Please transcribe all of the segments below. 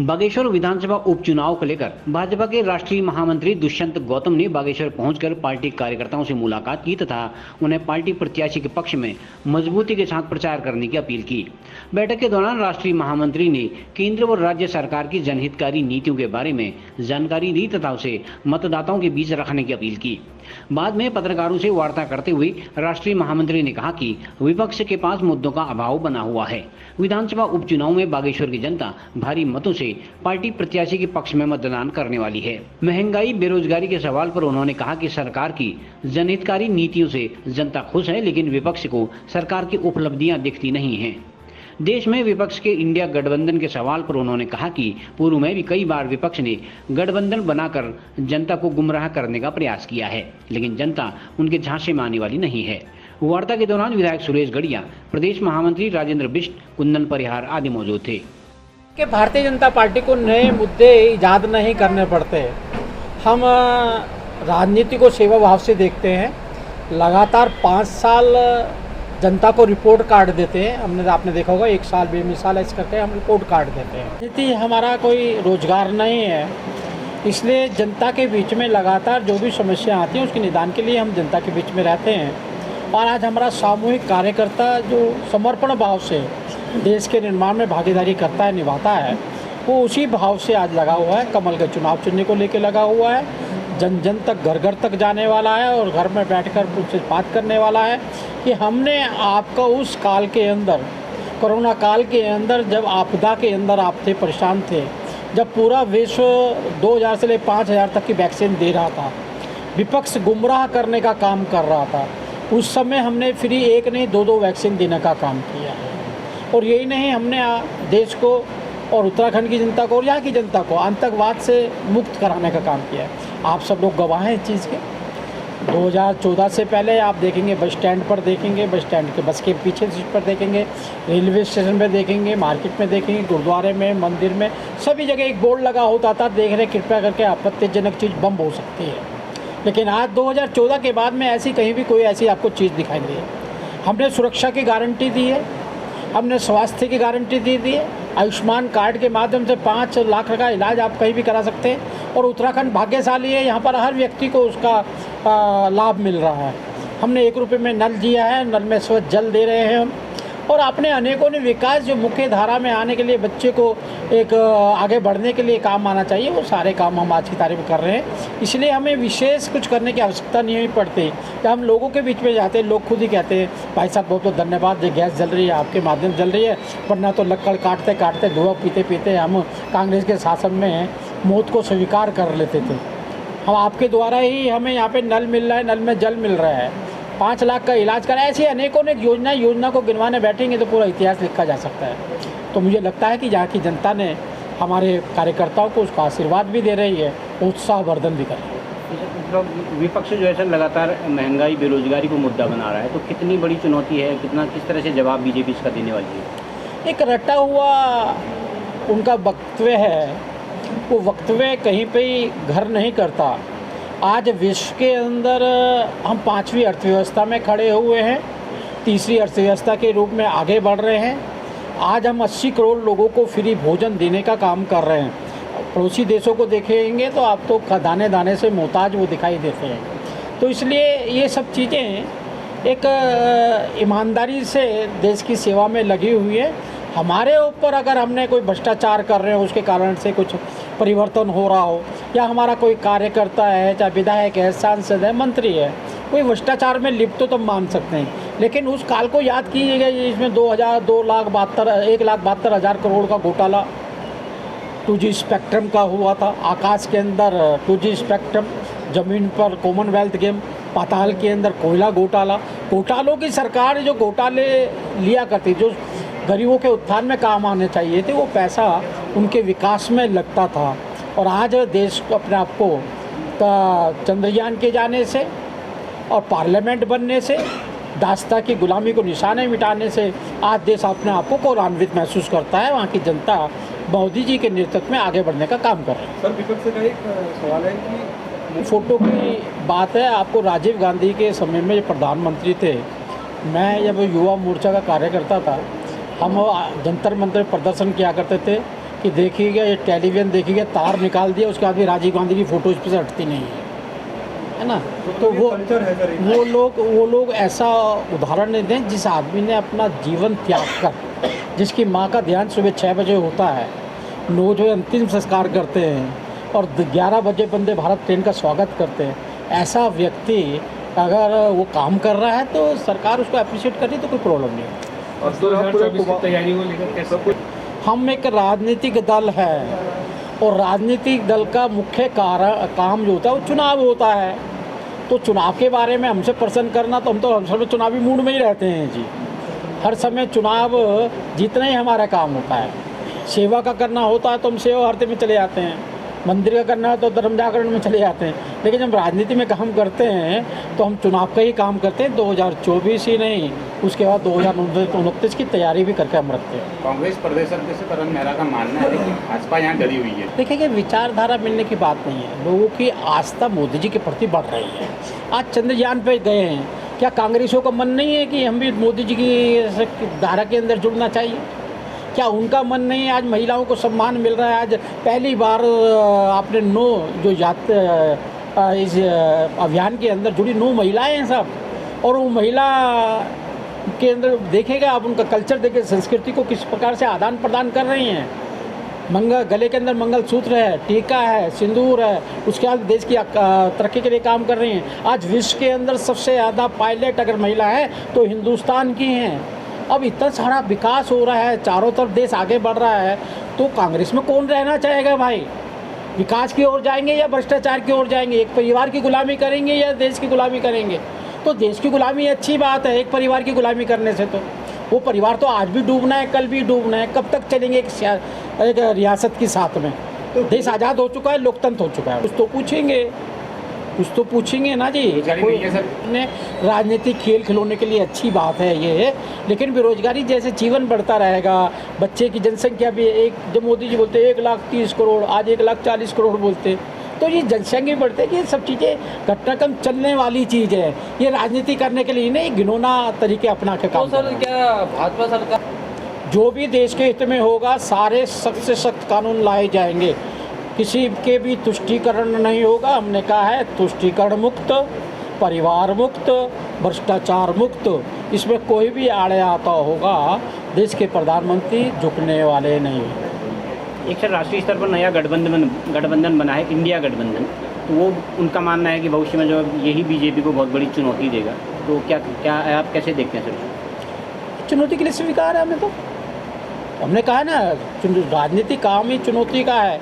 बागेश्वर विधानसभा उपचुनाव को लेकर भाजपा के राष्ट्रीय महामंत्री दुष्यंत गौतम ने बागेश्वर पहुंचकर पार्टी कार्यकर्ताओं से मुलाकात की तथा उन्हें पार्टी प्रत्याशी के पक्ष में मजबूती के साथ प्रचार करने की अपील की। बैठक के दौरान राष्ट्रीय महामंत्री ने केंद्र और राज्य सरकार की जनहितकारी नीतियों के बारे में जानकारी दी तथा उसे मतदाताओं के बीच रखने की अपील की। बाद में पत्रकारों से वार्ता करते हुए राष्ट्रीय महामंत्री ने कहा कि विपक्ष के पास मुद्दों का अभाव बना हुआ है। विधानसभा उपचुनाव में बागेश्वर की जनता भारी मतों से पार्टी प्रत्याशी के पक्ष में मतदान करने वाली है। महंगाई बेरोजगारी के सवाल पर उन्होंने कहा कि सरकार की जनहितकारी नीतियों से जनता खुश है, लेकिन विपक्ष को सरकार की उपलब्धियां दिखती नहीं हैं। देश में विपक्ष के इंडिया गठबंधन के सवाल पर उन्होंने कहा कि पूर्व में भी कई बार विपक्ष ने गठबंधन बनाकर जनता को गुमराह करने का प्रयास किया है, लेकिन जनता उनके झांसे में आने वाली नहीं है। वार्ता के दौरान विधायक सुरेश गढ़िया, प्रदेश महामंत्री राजेंद्र बिष्ट, कुंदन परिहार आदि मौजूद थे। कि भारतीय जनता पार्टी को नए मुद्दे इजाद नहीं करने पड़ते। हम राजनीति को सेवा भाव से देखते हैं। लगातार 5 साल जनता को रिपोर्ट कार्ड देते हैं। आपने देखा होगा 1 साल बेमिसाल ऐसे करके हम रिपोर्ट कार्ड देते हैं। राजनीति हमारा कोई रोजगार नहीं है, इसलिए जनता के बीच में लगातार जो भी समस्या आती है उसके निदान के लिए हम जनता के बीच में रहते हैं। और आज हमारा सामूहिक कार्यकर्ता जो समर्पण भाव से देश के निर्माण में भागीदारी करता है, निभाता है, वो उसी भाव से आज लगा हुआ है। कमल के चुनाव चुनने को लेकर लगा हुआ है। जन जन तक, घर घर तक जाने वाला है और घर में बैठकर उनसे बात करने वाला है कि हमने आपका उस काल के अंदर, कोरोना काल के अंदर, जब आपदा के अंदर आप थे, परेशान थे, जब पूरा विश्व 2000 से लेकर 5000 तक की वैक्सीन दे रहा था, विपक्ष गुमराह करने का काम कर रहा था, उस समय हमने फ्री 1 नहीं 2-2 वैक्सीन देने का काम किया है। और यही नहीं, हमने देश को और उत्तराखंड की जनता को और यहाँ की जनता को आतंकवाद से मुक्त कराने का काम किया है। आप सब लोग गवाह हैं इस चीज़ के। 2014 से पहले आप देखेंगे, बस स्टैंड पर देखेंगे, बस स्टैंड के बस के पीछे सीट पर देखेंगे, रेलवे स्टेशन पर देखेंगे, मार्केट में देखेंगे, गुरुद्वारे में, मंदिर में, सभी जगह एक बोर्ड लगा होता था, देख रहे कृपया करके आपत्तिजनक चीज़ बम हो सकती है। लेकिन आज 2014 के बाद में ऐसी कहीं भी कोई ऐसी आपको चीज़ दिखाई नहीं है। हमने सुरक्षा की गारंटी दी है, हमने स्वास्थ्य की गारंटी दी है। आयुष्मान कार्ड के माध्यम से 5 लाख का इलाज आप कहीं भी करा सकते हैं। और उत्तराखंड भाग्यशाली है, यहाँ पर हर व्यक्ति को उसका लाभ मिल रहा है। हमने 1 रुपये में नल दिया है, नल में स्वच्छ जल दे रहे हैं हम। और आपने अनेकों ने विकास जो मुख्य धारा में आने के लिए, बच्चे को एक आगे बढ़ने के लिए काम आना चाहिए, वो सारे काम हम आज की तारीख में कर रहे हैं। इसलिए हमें विशेष कुछ करने की आवश्यकता नहीं पड़ती। जब हम लोगों के बीच में जाते हैं, लोग खुद ही कहते हैं भाई साहब बहुत बहुत धन्यवाद, ये गैस जल रही है, आपके माध्यम जल रही है, वरना तो लक्कड़ काटते काटते, धुआं पीते पीते हम कांग्रेस के शासन में मौत को स्वीकार कर लेते थे। हम आपके द्वारा ही हमें यहाँ पर नल मिल रहा है, नल में जल मिल रहा है, 5 लाख का इलाज करा। ऐसी अनेकों ने योजना को गिनवाने बैठेंगे तो पूरा इतिहास लिखा जा सकता है। तो मुझे लगता है कि जहाँ की जनता ने हमारे कार्यकर्ताओं को उसका आशीर्वाद भी दे रही है, उत्साहवर्धन भी कर रही है। विपक्ष जो है सर लगातार महंगाई बेरोजगारी को मुद्दा बना रहा है, तो कितनी बड़ी चुनौती है, किस तरह से जवाब बीजेपी इसका देने वाली है? एक रटा हुआ उनका वक्तव्य है, वो वक्तव्य कहीं पर घर नहीं करता। आज विश्व के अंदर हम 5वीं अर्थव्यवस्था में खड़े हुए हैं, 3री अर्थव्यवस्था के रूप में आगे बढ़ रहे हैं। आज हम 80 करोड़ लोगों को फ्री भोजन देने का काम कर रहे हैं। पड़ोसी देशों को देखेंगे तो आप तो दाने दाने से मोहताज वो दिखाई देते हैं। तो इसलिए ये सब चीज़ें एक ईमानदारी से देश की सेवा में लगी हुई है। हमारे ऊपर अगर हमने कोई भ्रष्टाचार कर रहे हो, उसके कारण से कुछ परिवर्तन हो रहा हो, या हमारा कोई कार्यकर्ता है, चाहे विधायक है, सांसद है, मंत्री है, कोई भ्रष्टाचार में लिप्त तो मान सकते हैं, लेकिन उस काल को याद कीजिएगा जिसमें 1,72,000 करोड़ का घोटाला 2G स्पेक्ट्रम का हुआ था। आकाश के अंदर 2G स्पेक्ट्रम, ज़मीन पर कॉमनवेल्थ गेम, पाताल के अंदर कोयला घोटाला। घोटालों की सरकार जो घोटाले लिया करती, जो गरीबों के उत्थान में काम आने चाहिए थे, वो पैसा उनके विकास में लगता था। और आज देश को अपने आप को चंद्रयान के जाने से और पार्लियामेंट बनने से, दास्ता की गुलामी को निशाने मिटाने से आज देश अपने आप को गौरवान्वित महसूस करता है। वहाँ की जनता मोदी जी के नेतृत्व में आगे बढ़ने का काम कर रहे हैं। सर, विपक्ष का एक सवाल है कि फ़ोटो की बात है, आपको राजीव गांधी के समय में प्रधानमंत्री थे, मैं जब युवा मोर्चा का कार्यकर्ता था, हम जंतर मंतर प्रदर्शन किया करते थे, कि देखिएगा ये टेलीविज़न देखिएगा तार निकाल दिया, उसके बाद भी राजीव गांधी की फ़ोटो इस पर से हटती नहीं है ना। तो वो कल्चर है सर, वो लोग ऐसा उदाहरण नहीं दें जिस आदमी ने अपना जीवन त्याग कर, जिसकी माँ का ध्यान सुबह 6 बजे होता है, 9 बजे अंतिम संस्कार करते हैं और 11 बजे वंदे भारत ट्रेन का स्वागत करते हैं, ऐसा व्यक्ति अगर वो काम कर रहा है तो सरकार उसको अप्रिशिएट कर रही है तो कोई प्रॉब्लम नहीं है। और 2024 की तैयारी को लेकर कैसे? हम एक राजनीतिक दल है और राजनीतिक दल का मुख्य काम जो होता है वो चुनाव होता है। तो चुनाव के बारे में हमसे प्रश्न करना, तो हम तो हर समय चुनावी मूड में ही रहते हैं जी। हर समय चुनाव जीतना ही हमारा काम होता है। सेवा का करना होता है तो हम सेवा आरती में चले जाते हैं, मंदिर का करना है तो धर्म जागरण में चले जाते हैं। लेकिन जब राजनीति में काम करते हैं तो हम चुनाव का ही काम करते हैं, 2024 ही नहीं, उसके बाद 2029 की तैयारी भी करके हम रखते हैं। कांग्रेस प्रदेश अध्यक्ष करण मेहरा का मानना है कि भाजपा यहाँ डरी हुई है। देखिए कि विचारधारा मिलने की बात नहीं है, लोगों की आस्था मोदी जी के प्रति बढ़ रही है। आज चंद्रयान पे गए हैं, क्या कांग्रेसियों का मन नहीं है कि हम भी मोदी जी की धारा के अंदर जुड़ना चाहिए? क्या उनका मन नहीं है? आज महिलाओं को सम्मान मिल रहा है। आज पहली बार आपने 9 जो इस अभियान के अंदर जुड़ी 9 महिलाएं हैं सब, और वो महिला के अंदर देखेगा आप उनका कल्चर देखे, संस्कृति को किस प्रकार से आदान प्रदान कर रही हैं। गले के अंदर मंगलसूत्र है, टीका है, सिंदूर है, उसके बाद देश की तरक्की के लिए काम कर रही हैं। आज विश्व के अंदर सबसे ज़्यादा पायलट अगर महिला है तो हिंदुस्तान की हैं। अब इतना सारा विकास हो रहा है, चारों तरफ देश आगे बढ़ रहा है, तो कांग्रेस में कौन रहना चाहेगा भाई? विकास की ओर जाएंगे या भ्रष्टाचार की ओर जाएंगे? एक परिवार की गुलामी करेंगे या देश की गुलामी करेंगे? तो देश की गुलामी अच्छी बात है, एक परिवार की गुलामी करने से तो वो परिवार तो आज भी डूबना है, कल भी डूबना है। कब तक चलेंगे एक रियासत के साथ में? तो देश आज़ाद हो चुका है, लोकतंत्र हो चुका है, कुछ तो पूछेंगे ना जी। ने राजनीतिक खेल खिलौने के लिए अच्छी बात है ये, लेकिन बेरोजगारी जैसे जीवन बढ़ता रहेगा, बच्चे की जनसंख्या भी जब मोदी जी बोलते 1,30,00,000 करोड़, आज 1,40,00,000 करोड़ बोलते, तो ये जनसंख्या भी बढ़ती है। ये सब चीज़ें घटनाक्रम चलने वाली चीज़ है, ये राजनीति करने के लिए नहीं, घिनौना तरीके अपना के काम। सर क्या भाजपा सरकार जो भी देश के हित में होगा सारे सख्त से सख्त कानून लाए जाएंगे, किसी के भी तुष्टीकरण नहीं होगा। हमने कहा है तुष्टीकरण मुक्त, परिवार मुक्त, भ्रष्टाचार मुक्त, इसमें कोई भी आड़े आता होगा देश के प्रधानमंत्री झुकने वाले नहीं। एक सर राष्ट्रीय स्तर पर नया गठबंधन बना है, इंडिया गठबंधन, तो वो उनका मानना है कि भविष्य में जो यही बीजेपी को बहुत बड़ी चुनौती देगा। तो क्या आप कैसे देखते हैं सर? चुनौती के लिए स्वीकार है हमें, तो हमने कहा ना राजनीति काम ही चुनौती का है।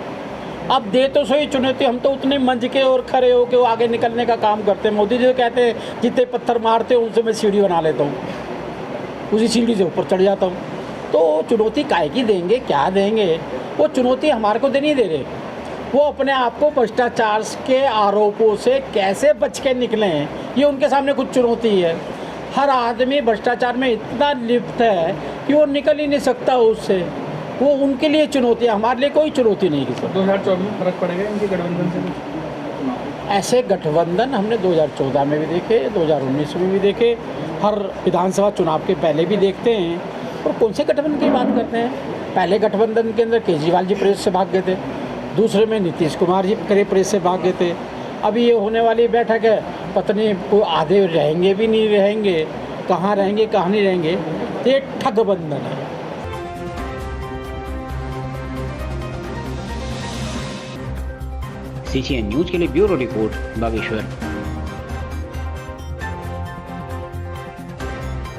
अब दे तो सही चुनौती, हम तो उतने मंच के और खड़े हो के वो आगे निकलने का काम करते हैं। मोदी जी तो कहते हैं जितने पत्थर मारते हैं उनसे मैं सीढ़ी बना लेता हूँ, उसी सीढ़ी से ऊपर चढ़ जाता हूँ। तो चुनौती काहे की देंगे, क्या देंगे? वो चुनौती हमारे को दे नहीं दे रहे, वो अपने आप को भ्रष्टाचार के आरोपों से कैसे बच के निकलें, ये उनके सामने कुछ चुनौती है। हर आदमी भ्रष्टाचार में इतना लिप्त है कि वो निकल ही नहीं सकता उससे, वो उनके लिए चुनौती है, हमारे लिए कोई चुनौती नहीं। 2024 में फर्क पड़ेगा इनके गठबंधन से? ऐसे गठबंधन हमने 2014 में भी देखे, 2019 में भी देखे, हर विधानसभा चुनाव के पहले भी देखते हैं। और कौन से गठबंधन की बात करते हैं? पहले गठबंधन के अंदर केजरीवाल जी प्रेस से भाग गए थे, दूसरे में नीतीश कुमार जी प्रेस से भाग गए थे। अभी ये होने वाली बैठक है, पत्नी को आधे रहेंगे भी नहीं रहेंगे, कहाँ रहेंगे कहाँ नहीं रहेंगे, तो ये ठगबंधन है। CCN न्यूज के लिए ब्यूरो रिपोर्ट बागेश्वर।